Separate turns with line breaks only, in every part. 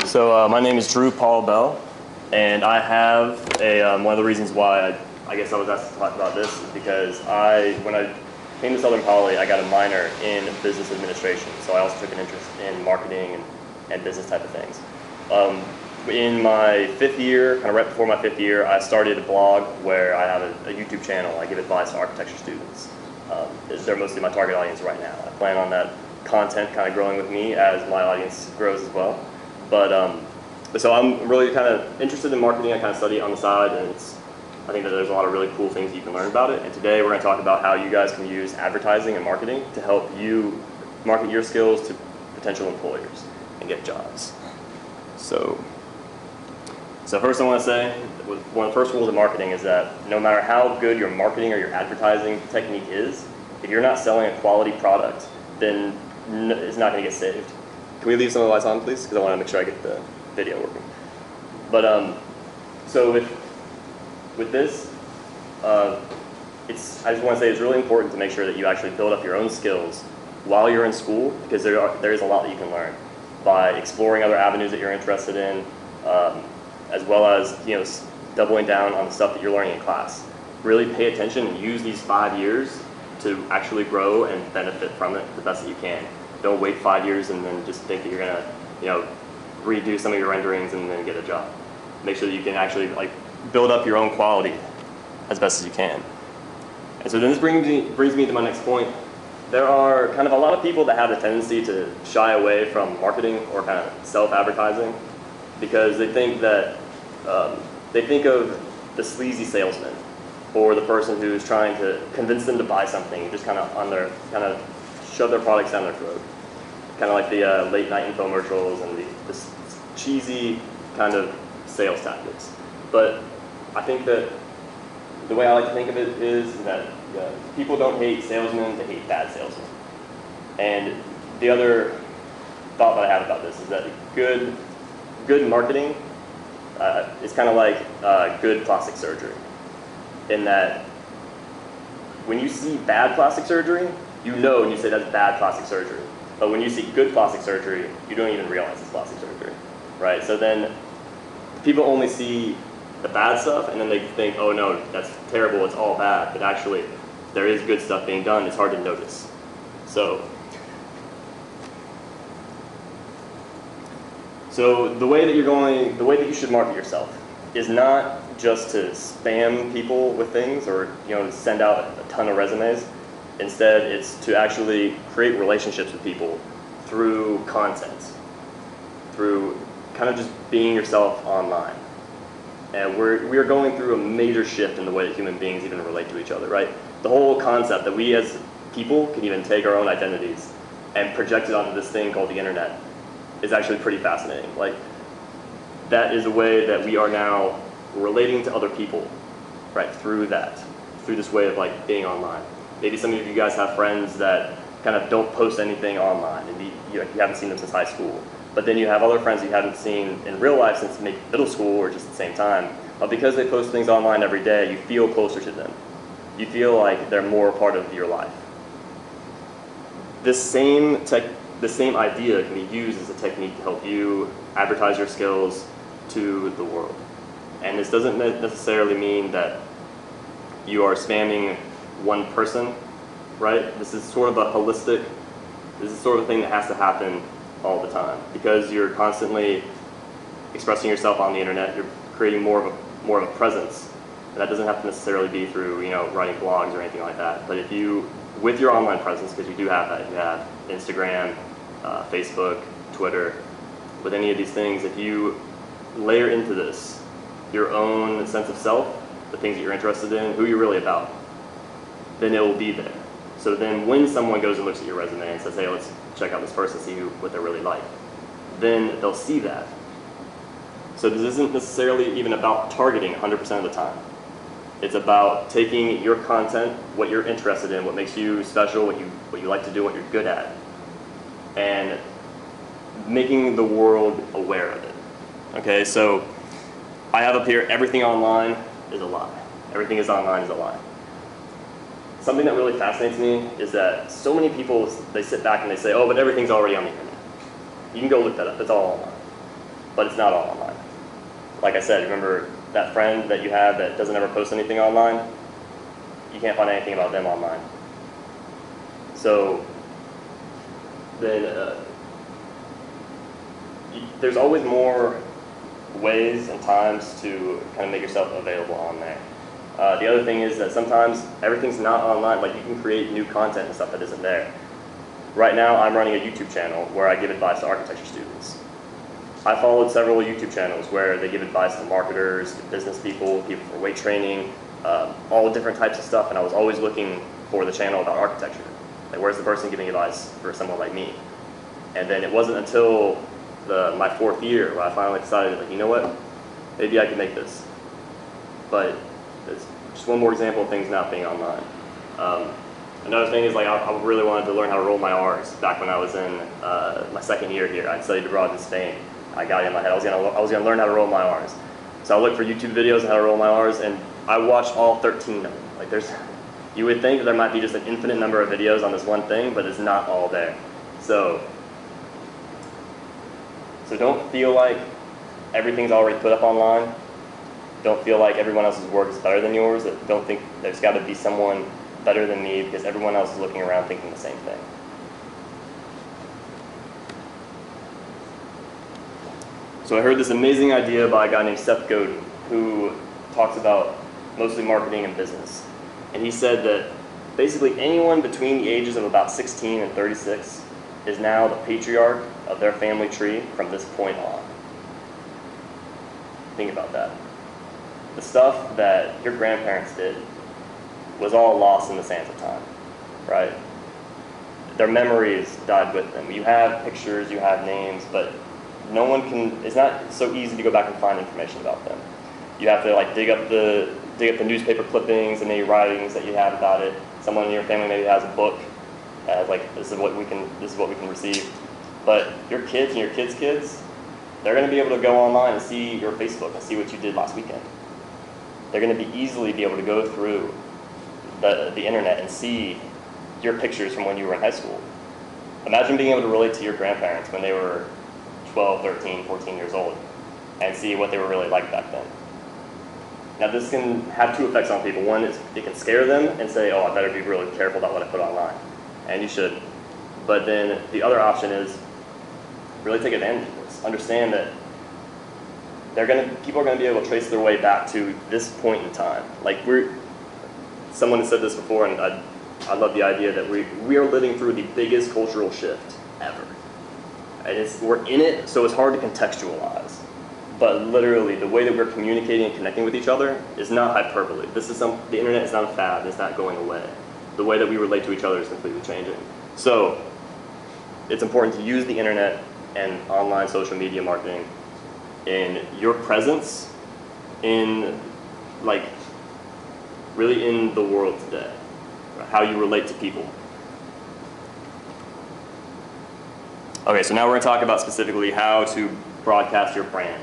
So my name is Drew Paul Bell, and I have one of the reasons why I guess I was asked to talk about this is because when I came to Southern Poly, I got a minor in business administration. So I also took an interest in marketing and business type of things. In my fifth year, kind of right before my fifth year, I started a blog where I have a YouTube channel. I give advice to architecture students. They're mostly my target audience right now. I plan on that content kind of growing with me as my audience grows as well. But so I'm really kind of interested in marketing. I kind of study it on the side, and I think that there's a lot of really cool things that you can learn about it. And today we're going to talk about how you guys can use advertising and marketing to help you market your skills to potential employers and get jobs. So first I want to say, one of the first rules of marketing is that no matter how good your marketing or your advertising technique is, if you're not selling a quality product, then it's not going to get saved. Can we leave some of the lights on, please? Because I want to make sure I get the video working. But so with this, I just want to say it's really important to make sure that you actually build up your own skills while you're in school, because there is a lot that you can learn by exploring other avenues that you're interested in, as well as doubling down on the stuff that you're learning in class. Really pay attention and use these 5 years to actually grow and benefit from it the best that you can. Don't wait 5 years and then just think that you're gonna redo some of your renderings and then get a job. Make sure that you can actually build up your own quality as best as you can. And so then this brings me to my next point. There are kind of a lot of people that have the tendency to shy away from marketing or kind of self-advertising because they think that they think of the sleazy salesman or the person who's trying to convince them to buy something, just kind of shove their products down their throat. Kind of like the late night infomercials and the cheesy kind of sales tactics. But I think that the way I like to think of it is that people don't hate salesmen, they hate bad salesmen. And the other thought that I have about this is that good marketing is kind of like good plastic surgery, in that when you see bad plastic surgery, you know and you say that's bad plastic surgery. But when you see good plastic surgery, you don't even realize it's plastic surgery, right? So then people only see the bad stuff and then they think, oh no, that's terrible, it's all bad. But actually, there is good stuff being done, it's hard to notice. So the way that you should market yourself is not just to spam people with things or send out a ton of resumes. Instead, it's to actually create relationships with people through content, through kind of just being yourself online. And we are going through a major shift in the way that human beings even relate to each other, right? The whole concept that we as people can even take our own identities and project it onto this thing called the internet is actually pretty fascinating. That is a way that we are now relating to other people, right, through this way of being online. Maybe some of you guys have friends that kind of don't post anything online, and you haven't seen them since high school. But then you have other friends you haven't seen in real life since maybe middle school or just at the same time. But because they post things online every day, you feel closer to them. You feel like they're more a part of your life. The same idea can be used as a technique to help you advertise your skills to the world. And this doesn't necessarily mean that you are spamming one person, right? This is sort of a thing that has to happen all the time because you're constantly expressing yourself on the internet. You're creating more of a presence, and that doesn't have to necessarily be through writing blogs or anything like that. But if you, with your online presence, because you do have that, you have Instagram, Facebook, Twitter, with any of these things, if you layer into this your own sense of self, the things that you're interested in, who you're really about, then it will be there. So then when someone goes and looks at your resume and says, hey, let's check out this person, see what they're really like, then they'll see that. So this isn't necessarily even about targeting 100% of the time. It's about taking your content, what you're interested in, what makes you special, what you like to do, what you're good at, and making the world aware of it. Okay, so I have up here, everything online is a lie. Everything is online is a lie. Something that really fascinates me is that so many people, they sit back and they say, oh, but everything's already on the internet. You can go look that up, it's all online. but it's not all online. Like I said, remember that friend that you have that doesn't ever post anything online? You can't find anything about them online. So then there's always more ways and times to kind of make yourself available on there. The other thing is that sometimes everything's not online. Like, you can create new content and stuff that isn't there. Right now, I'm running a YouTube channel where I give advice to architecture students. I followed several YouTube channels where they give advice to marketers, to business people, people for weight training, all different types of stuff, and I was always looking for the channel about architecture. Like, where's the person giving advice for someone like me? And then it wasn't until my 4th year where I finally decided, like, you know what, maybe I can make this. But it's just one more example of things not being online. Another thing is, like, I really wanted to learn how to roll my R's back when I was in my 2nd year here. I'd studied abroad in Spain. I got it in my head. I was gonna learn how to roll my R's. So I looked for YouTube videos on how to roll my R's, and I watched all 13 of them. Like, you would think that there might be just an infinite number of videos on this one thing, but it's not all there. So don't feel like everything's already put up online. Don't feel like everyone else's work is better than yours. Don't think there's got to be someone better than me because everyone else is looking around thinking the same thing. So I heard this amazing idea by a guy named Seth Godin, who talks about mostly marketing and business. And he said that basically anyone between the ages of about 16 and 36 is now the patriarch of their family tree from this point on. Think about that. The stuff that your grandparents did was all lost in the sands of time, right? Their memories died with them. You have pictures, you have names, but no one can, it's not so easy to go back and find information about them. You have to, like, dig up the newspaper clippings and maybe writings that you have about it. Someone in your family maybe has a book that, like, this is what we can receive. But your kids and your kids' kids, they're going to be able to go online and see your Facebook and see what you did last weekend. They're going to easily be able to go through the internet and see your pictures from when you were in high school. Imagine being able to relate to your grandparents when they were 12, 13, 14 years old and see what they were really like back then. Now, this can have two effects on people. One is it can scare them and say, oh, I better be really careful about what I put online. And you should. But then the other option is really take advantage of this. Understand that people are going to be able to trace their way back to this point in time. Like, someone has said this before, and I love the idea that we are living through the biggest cultural shift ever. And we're in it, so it's hard to contextualize. But literally, the way that we're communicating and connecting with each other is not hyperbole. The internet is not a fad. It's not going away. The way that we relate to each other is completely changing. So it's important to use the internet and online social media marketing in your presence, really in the world today, how you relate to people. Okay, so now we're going to talk about specifically how to broadcast your brand.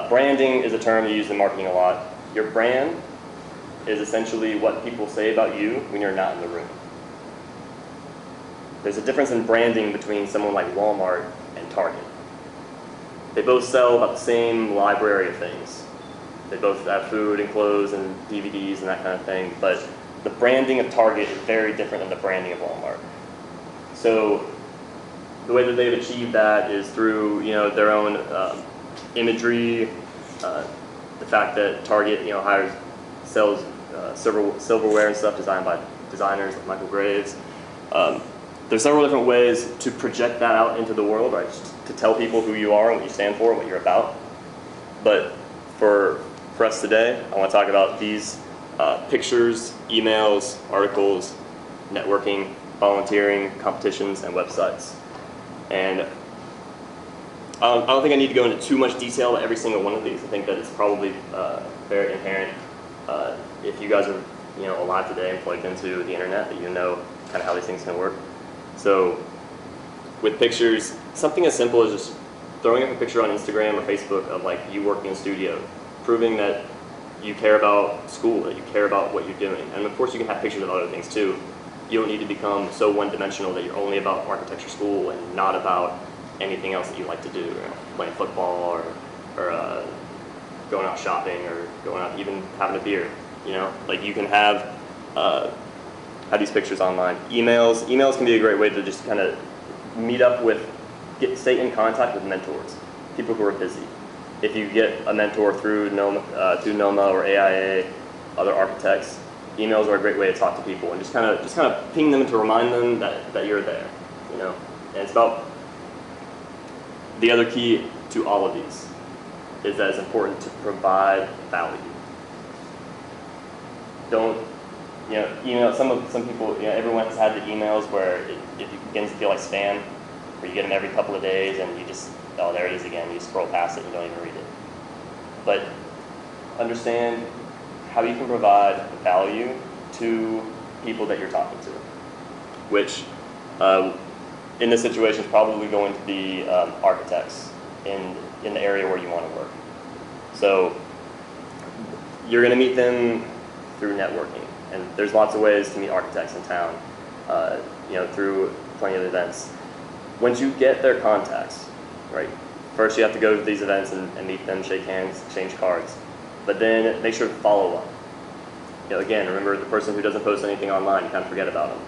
Branding is a term you use in marketing a lot. Your brand is essentially what people say about you when you're not in the room. There's a difference in branding between someone like Walmart and Target. They both sell about the same library of things. They both have food and clothes and DVDs and that kind of thing, but the branding of Target is very different than the branding of Walmart. So the way that they've achieved that is through their own imagery, the fact that Target sells silverware and stuff designed by designers like Michael Graves. There's several different ways to project that out into the world, right? Just to tell people who you are and what you stand for and what you're about. But for us today, I want to talk about these pictures, emails, articles, networking, volunteering, competitions, and websites. And I don't think I need to go into too much detail about every single one of these. I think that it's probably very inherent if you guys are alive today and plugged into the internet, that you know kind of how these things can work. So with pictures, something as simple as just throwing up a picture on Instagram or Facebook of like you working in a studio, proving that you care about school, that you care about what you're doing. And of course you can have pictures of other things too. You don't need to become so one-dimensional that you're only about architecture school and not about anything else that you like to do, you know, playing football or going out shopping or going out even having a beer. You know, like you can have these pictures online. Emails can be a great way to just kind of meet up with, stay in contact with mentors, people who are busy. If you get a mentor through NOMA or AIA, other architects, emails are a great way to talk to people and just kind of ping them to remind them that you're there, you know. And it's about the other key to all of these is that it's important to provide value. Don't, you know, email, some people, you know, everyone has had the emails where it begins to feel like spam, where you get them every couple of days and you just, oh, there it is again, you scroll past it and you don't even read it. But understand how you can provide value to people that you're talking to, which in this situation is probably going to be architects in the area where you want to work. So you're going to meet them through networking, and there's lots of ways to meet architects in town, you know, through plenty of events. Once you get their contacts, right, first you have to go to these events and meet them, shake hands, exchange cards, but then make sure to follow up. You know, again, remember the person who doesn't post anything online, you kind of forget about them.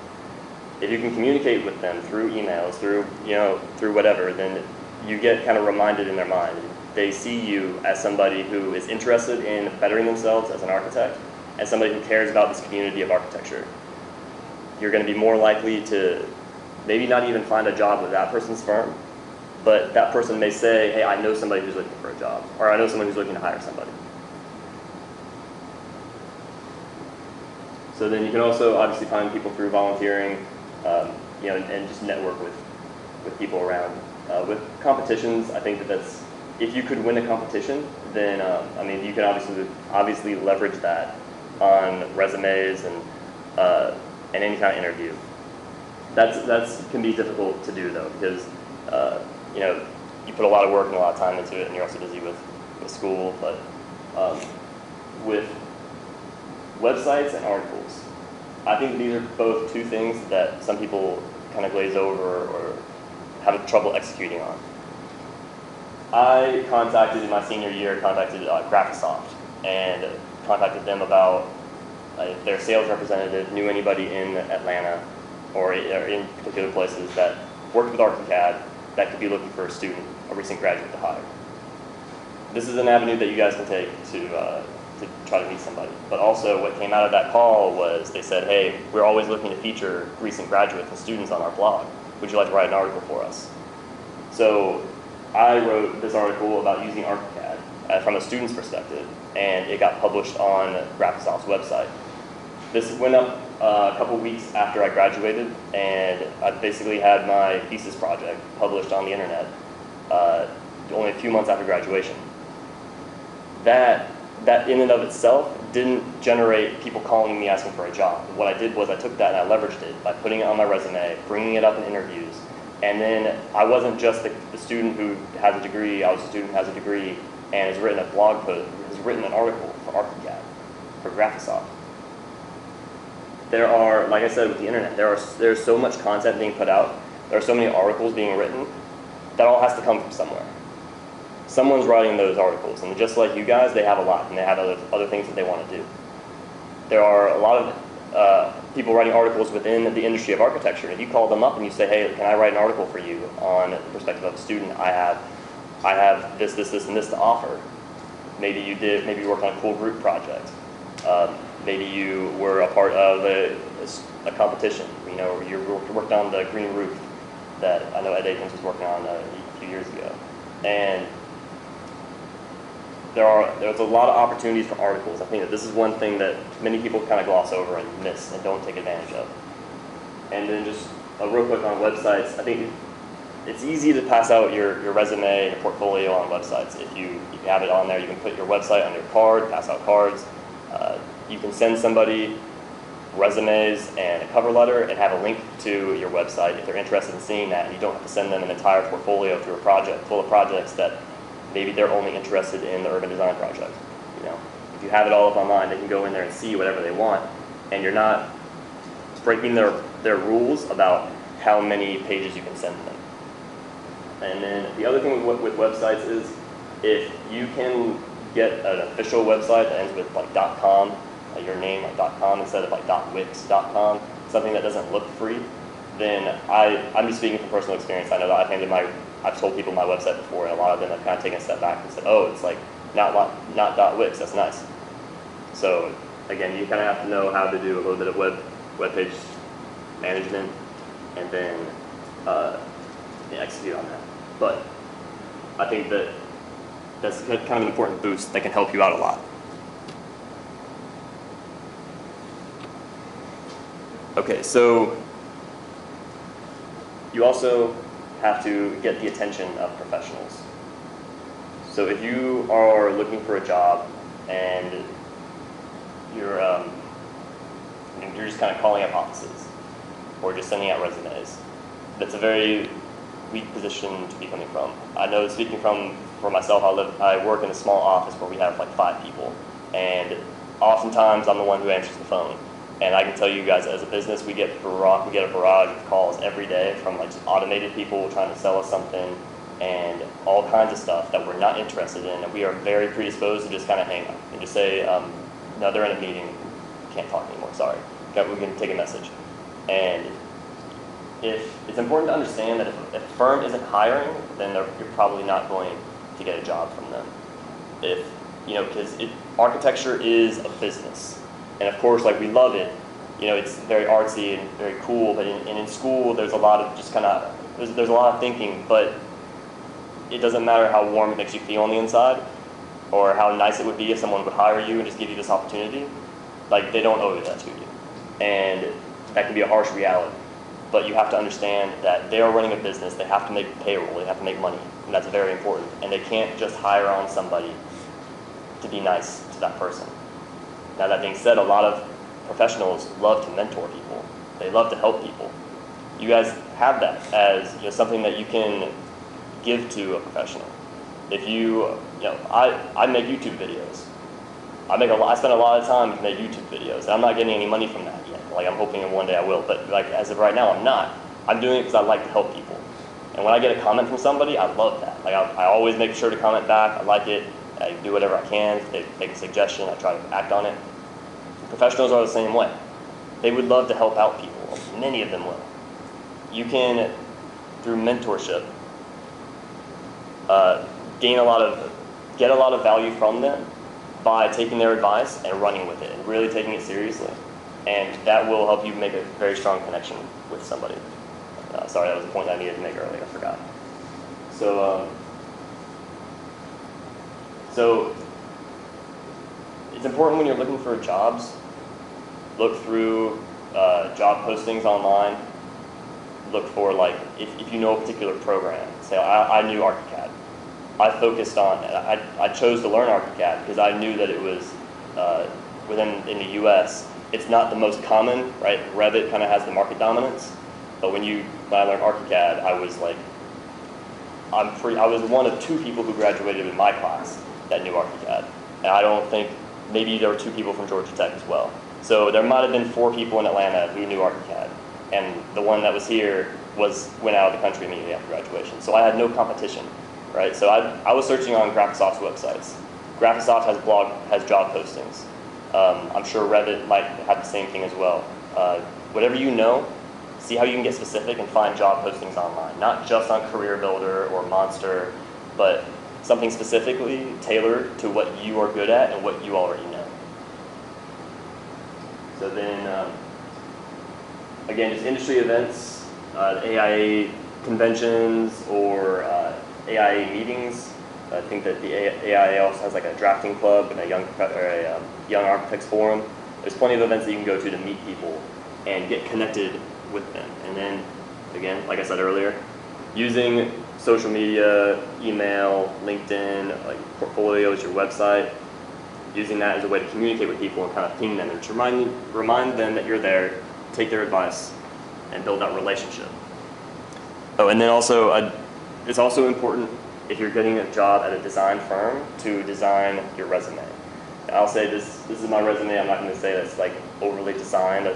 If you can communicate with them through emails, through whatever, then you get kind of reminded in their mind. They see you as somebody who is interested in bettering themselves as an architect and somebody who cares about this community of architecture. You're going to be more likely to maybe not even find a job with that person's firm, but that person may say, hey, I know somebody who's looking for a job, or I know someone who's looking to hire somebody. So then you can also obviously find people through volunteering, you know, and just network with people around. With competitions, I think that's, if you could win a competition, then I mean, you can obviously leverage that on resumes and any kind of interview. That's can be difficult to do though, because you know, you put a lot of work and a lot of time into it, and you're also busy with school. But with websites and articles, I think these are both two things that some people kind of glaze over or have trouble executing on. I in my senior year, contacted Graphisoft and contacted them about if their sales representative knew anybody in Atlanta or in particular places that worked with ArchiCAD that could be looking for a recent graduate to hire. This is an avenue that you guys can take to try to meet somebody. But also what came out of that call was they said, hey, we're always looking to feature recent graduates and students on our blog. Would you like to write an article for us? So I wrote this article about using ArchiCAD from a student's perspective, and it got published on Graphisoft's website. This went up a couple weeks after I graduated, and I basically had my thesis project published on the internet only a few months after graduation. That in and of itself didn't generate people calling me asking for a job. What I did was I took that and I leveraged it by putting it on my resume, bringing it up in interviews, and then I wasn't just the student who has a degree, I was a student who has a degree and has written a blog post, has written an article for ArchiCAD, for Graphisoft. There are, like I said with the internet, there's so much content being put out, there are so many articles being written, that all has to come from somewhere. Someone's writing those articles, and just like you guys, they have a lot, and they have other things that they want to do. There are a lot of people writing articles within the industry of architecture. If you call them up and you say, hey, can I write an article for you on the perspective of a student? I have this, and this to offer. Maybe you worked on a cool group project. Maybe you were a part of a competition. You know, you worked on the green roof that I know Ed Akins was working on a few years ago. And there's a lot of opportunities for articles. I think that this is one thing that many people kind of gloss over and miss and don't take advantage of. And then just real quick on websites, I think it's easy to pass out your resume and your portfolio on websites. If you have it on there, you can put your website on your card, pass out cards. You can send somebody resumes and a cover letter and have a link to your website if they're interested in seeing that, and you don't have to send them an entire portfolio through a project full of projects that maybe they're only interested in the urban design project. You know, if you have it all up online, they can go in there and see whatever they want, and you're not breaking their rules about how many pages you can send them. And then the other thing with websites is if you can get an official website that ends with like .com, your name like .com instead of like .wix.com, something that doesn't look free, then I'm just speaking from personal experience. I know that I've told people my website before, and a lot of them have kind of taken a step back and said, oh, it's like not .wix, that's nice. So again, you kind of have to know how to do a little bit of web page management, and then execute on that. But I think that's kind of an important boost that can help you out a lot. Okay, so you also have to get the attention of professionals. So if you are looking for a job and you're just kind of calling up offices or just sending out resumes, that's a very weak position to be coming from. I know, speaking for myself, I work in a small office where we have like 5 people, and oftentimes I'm the one who answers the phone. And I can tell you guys, as a business, we get a barrage of calls every day from like just automated people trying to sell us something and all kinds of stuff that we're not interested in, and we are very predisposed to just kind of hang up and just say, no, they're in a meeting, can't talk anymore, sorry. Okay, we can take a message. And it's important to understand that if a firm isn't hiring, then you're probably not going to get a job from them. Because architecture is a business. And of course, like, we love it. It's very artsy and very cool, but in school, there's a lot of just there's a lot of thinking, but it doesn't matter how warm it makes you feel on the inside, or how nice it would be if someone would hire you and just give you this opportunity. Like, they don't owe that to you. And that can be a harsh reality. But you have to understand that they are running a business, they have to make payroll, they have to make money, and that's very important. And they can't just hire on somebody to be nice to that person. Now, that being said, a lot of professionals love to mentor people. They love to help people. You guys have that as something that you can give to a professional. If I make YouTube videos. I spend a lot of time to make YouTube videos, and I'm not getting any money from that yet. Like, I'm hoping one day I will, but like, as of right now, I'm not. I'm doing it because I like to help people. And when I get a comment from somebody, I love that. Like, I always make sure to comment back. I like it. I do whatever I can. If they make a suggestion, I try to act on it. Professionals are the same way. They would love to help out people. Many of them will. You can, through mentorship, get a lot of value from them by taking their advice and running with it and really taking it seriously. And that will help you make a very strong connection with somebody. Sorry, that was a point I needed to make earlier. I forgot. So it's important when you're looking for jobs, look through job postings online. Look for, like, if you know a particular program. Say, I knew ArchiCAD. I focused on it. I chose to learn ArchiCAD because I knew that it was in the U.S. It's not the most common, right? Revit kind of has the market dominance, but when I learned ArchiCAD, I was like, I was one of 2 people who graduated in my class that knew ArchiCAD, and I don't think, maybe there were 2 people from Georgia Tech as well. So there might have been 4 people in Atlanta who knew ArchiCAD, and the one that was here went out of the country immediately after graduation. So I had no competition, right? So I was searching on Graphisoft's websites. Graphisoft has job postings. I'm sure Revit might have the same thing as well. Whatever you know, see how you can get specific and find job postings online. Not just on Career Builder or Monster, but something specifically tailored to what you are good at and what you already know. So then, again, just industry events, AIA conventions, or AIA meetings. I think that the AIA also has like a drafting club and a young architects forum. There's plenty of events that you can go to meet people and get connected with them. And then, again, like I said earlier, using social media, email, LinkedIn, like portfolios, your website, using that as a way to communicate with people and kind of ping them and to remind them that you're there, take their advice, and build that relationship. Oh, and then also, it's also important, if you're getting a job at a design firm, to design your resume. I'll say this is my resume. I'm not going to say that's like overly designed.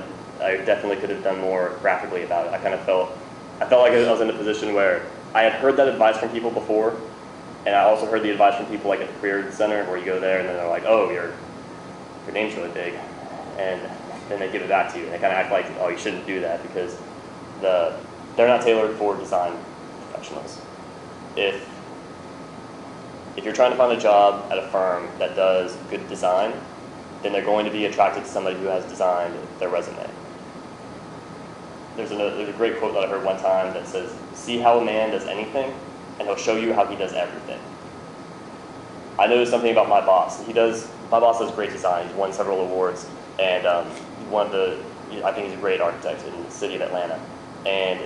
I definitely could have done more graphically about it. I felt like I was in a position where I had heard that advice from people before, and I also heard the advice from people like at the Career Center, where you go there and then they're like, oh, your name's really big, and then they give it back to you, and they kind of act like, oh, you shouldn't do that because they're not tailored for design professionals. If you're trying to find a job at a firm that does good design, then they're going to be attracted to somebody who has designed their resume. There's a great quote that I heard one time that says, see how a man does anything, and he'll show you how he does everything. I noticed something about my boss. My boss does great design. He's won several awards, and I think he's a great architect in the city of Atlanta. And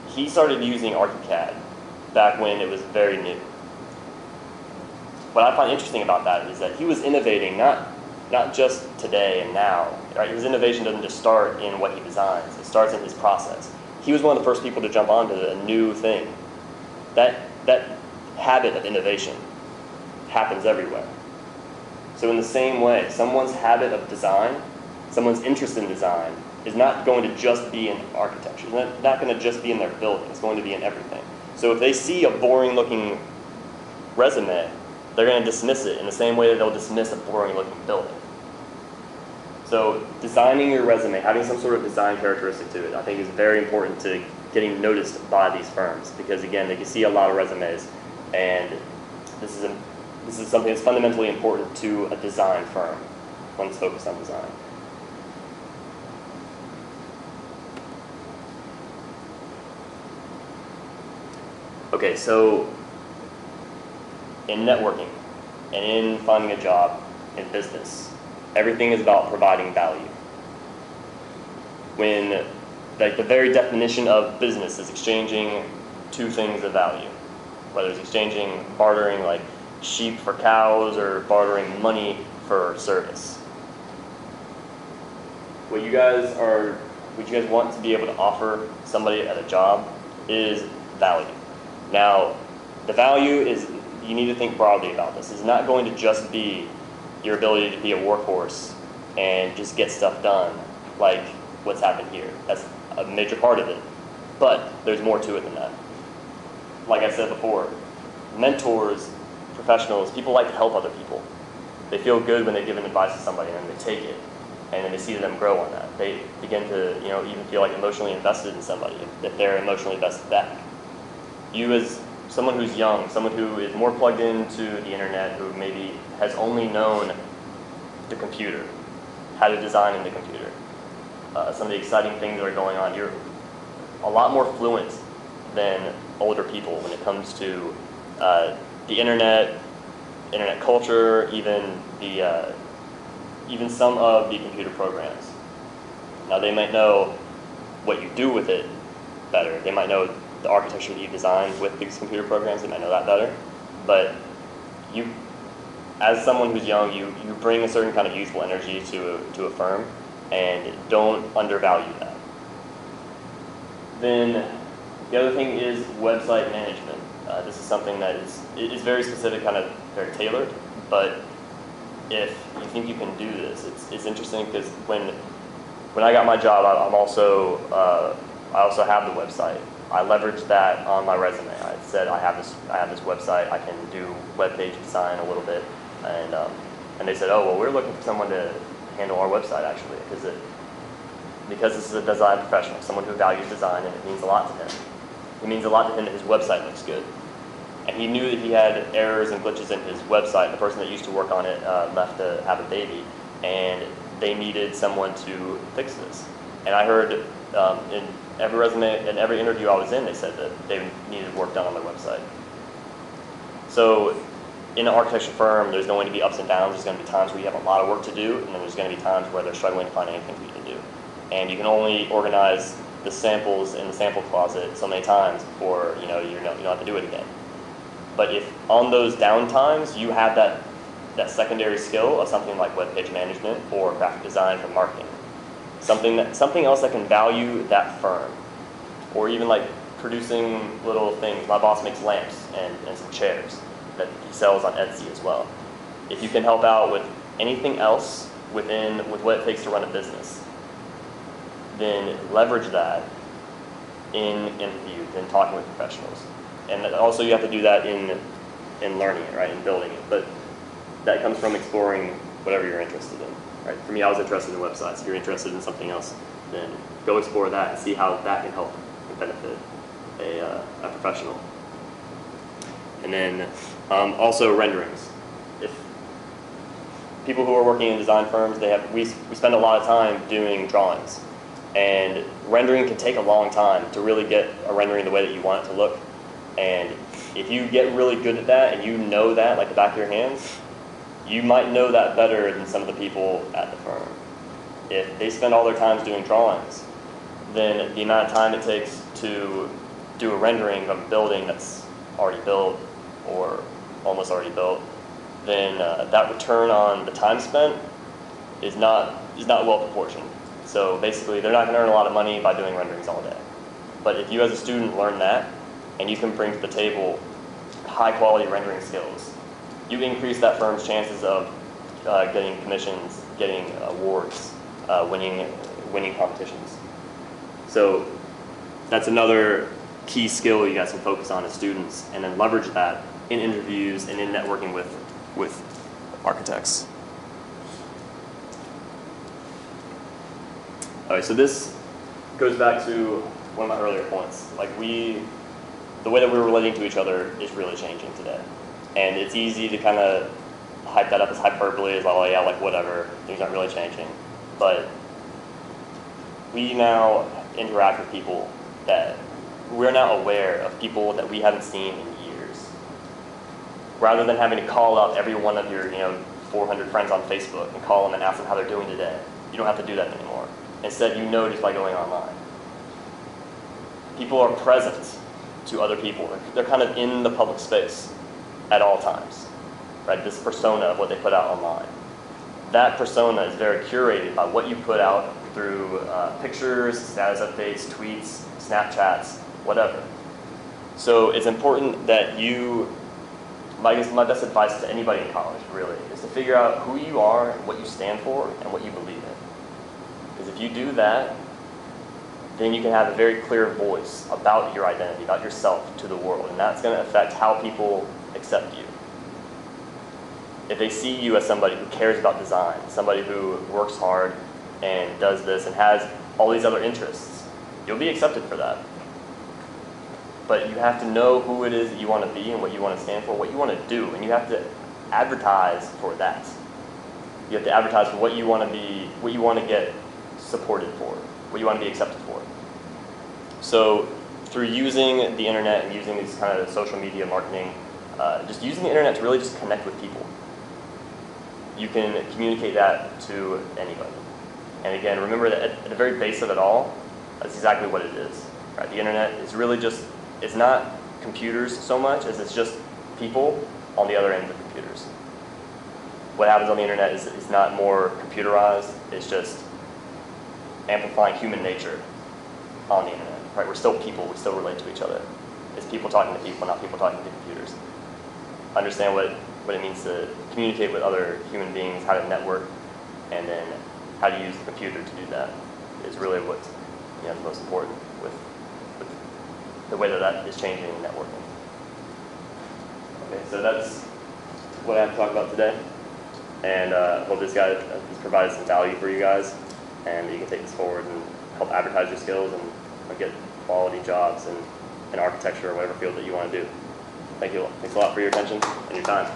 he started using ArchiCAD back when it was very new. What I find interesting about that is that he was innovating not just today and now. Right? His innovation doesn't just start in what he designs. It starts in his process. He was one of the first people to jump onto a new thing. That habit of innovation happens everywhere. So in the same way, someone's habit of design, someone's interest in design, is not going to just be in architecture. It's not going to just be in their building. It's going to be in everything. So if they see a boring-looking resume, they're going to dismiss it in the same way that they'll dismiss a boring-looking building. So designing your resume, having some sort of design characteristic to it, I think is very important to getting noticed by these firms, because again, they can see a lot of resumes, and this is something that's fundamentally important to a design firm, one that's focused on design. Okay, so in networking and in finding a job in business, everything is about providing value. When the very definition of business is exchanging two things of value, whether it's exchanging, bartering like sheep for cows, or bartering money for service. What you guys want to be able to offer somebody at a job is value. Now, the value is, you need to think broadly about this. It's not going to just be your ability to be a workhorse and just get stuff done like what's happened here. That's a major part of it. But there's more to it than that. Like I said before, mentors, professionals, people like to help other people. They feel good when they give an advice to somebody and then they take it, and then they see them grow on that. They begin to, even feel like emotionally invested in somebody if they're emotionally invested back. You as someone who's young, someone who is more plugged into the internet, who maybe has only known the computer, how to design in the computer, some of the exciting things that are going on, you're a lot more fluent than older people when it comes to the internet culture, even some of the computer programs. Now they might know what you do with it better. They might know the architecture that you designed with these computer programs. They might know that better. But you, as someone who's young, you bring a certain kind of youthful energy to a firm, and don't undervalue that. Then the other thing is website management. This is something that is very specific, kind of very tailored, but if you think you can do this, it's interesting because when I got my job, I also have the website. I leveraged that on my resume. I said I have this website. I can do web page design a little bit, and they said, oh well, we're looking for someone to handle our website actually, because this is a design professional, someone who values design, and it means a lot to him. It means a lot to him that his website looks good. And he knew that he had errors and glitches in his website. The person that used to work on it left to have a baby, and they needed someone to fix this. And I heard in every resume, in every interview I was in, they said that they needed work done on their website. So in an architecture firm, there's going to be ups and downs. There's going to be times where you have a lot of work to do, and then there's going to be times where they're struggling to find anything for you to do. And you can only organize the samples in the sample closet so many times before you don't have to do it again. But if on those down times you have that secondary skill of something like web page management or graphic design for marketing, something else that can value that firm, or even like producing little things. My boss makes lamps and some chairs that he sells on Etsy as well. If you can help out with anything else with what it takes to run a business, then leverage that in interviews and talking with professionals. And also you have to do that in learning it, right, in building it. But that comes from exploring whatever you're interested in, right? For me, I was interested in websites. If you're interested in something else, then go explore that and see how that can help and benefit a professional. And then also renderings. If people who are working in design firms, we spend a lot of time doing drawings. And rendering can take a long time to really get a rendering the way that you want it to look. And if you get really good at that and you know that like the back of your hands, you might know that better than some of the people at the firm. If they spend all their time doing drawings, then the amount of time it takes to do a rendering of a building that's already built or almost already built, then that return on the time spent is not well proportioned. So basically, they're not going to earn a lot of money by doing renderings all day. But if you as a student learn that, and you can bring to the table high quality rendering skills, you increase that firm's chances of getting commissions, getting awards, winning competitions. So that's another key skill you guys can focus on as students, and then leverage that in interviews and in networking with architects. All right, so this goes back to one of my earlier points. Like the way that we're relating to each other is really changing today. And it's easy to kind of hype that up as hyperbole, as, oh yeah, like whatever, things aren't really changing. But we now interact with people that we're now aware of, people that we haven't seen in years. Rather than having to call up every one of your 400 friends on Facebook and call them and ask them how they're doing today, you don't have to do that anymore. Instead, you know just by going online. People are present to other people. They're kind of in the public space at all times, right? This persona of what they put out online. That persona is very curated by what you put out through pictures, status updates, tweets, Snapchats, whatever. So it's important that my best advice to anybody in college, really, is to figure out who you are and what you stand for and what you believe in. Because if you do that, then you can have a very clear voice about your identity, about yourself to the world, and that's going to affect how people accept you. If they see you as somebody who cares about design, somebody who works hard and does this and has all these other interests, you'll be accepted for that. But you have to know who it is that you want to be and what you want to stand for, what you want to do, and you have to advertise for that. You have to advertise for what you want to be, what you want to get supported for, what you want to be accepted for. So through using the internet and using these kind of social media marketing, just using the internet to really just connect with people, you can communicate that to anybody. And again, remember that at the very base of it all, that's exactly what it is. Right? The internet is really just, it's not computers so much as it's just people on the other end of the computers. What happens on the internet is not more computerized, it's just amplifying human nature on the internet. Right? We're still people, we still relate to each other. It's people talking to people, not people talking to computers. Understand what it means to communicate with other human beings, how to network, and then how to use the computer to do that is really what's the most important with the way that is changing networking. Okay, so that's what I have to talk about today. And I hope this provided some value for you guys, and you can take this forward and help advertise your skills and get quality jobs in architecture or whatever field that you want to do. Thank you. Thanks a lot for your attention and your time.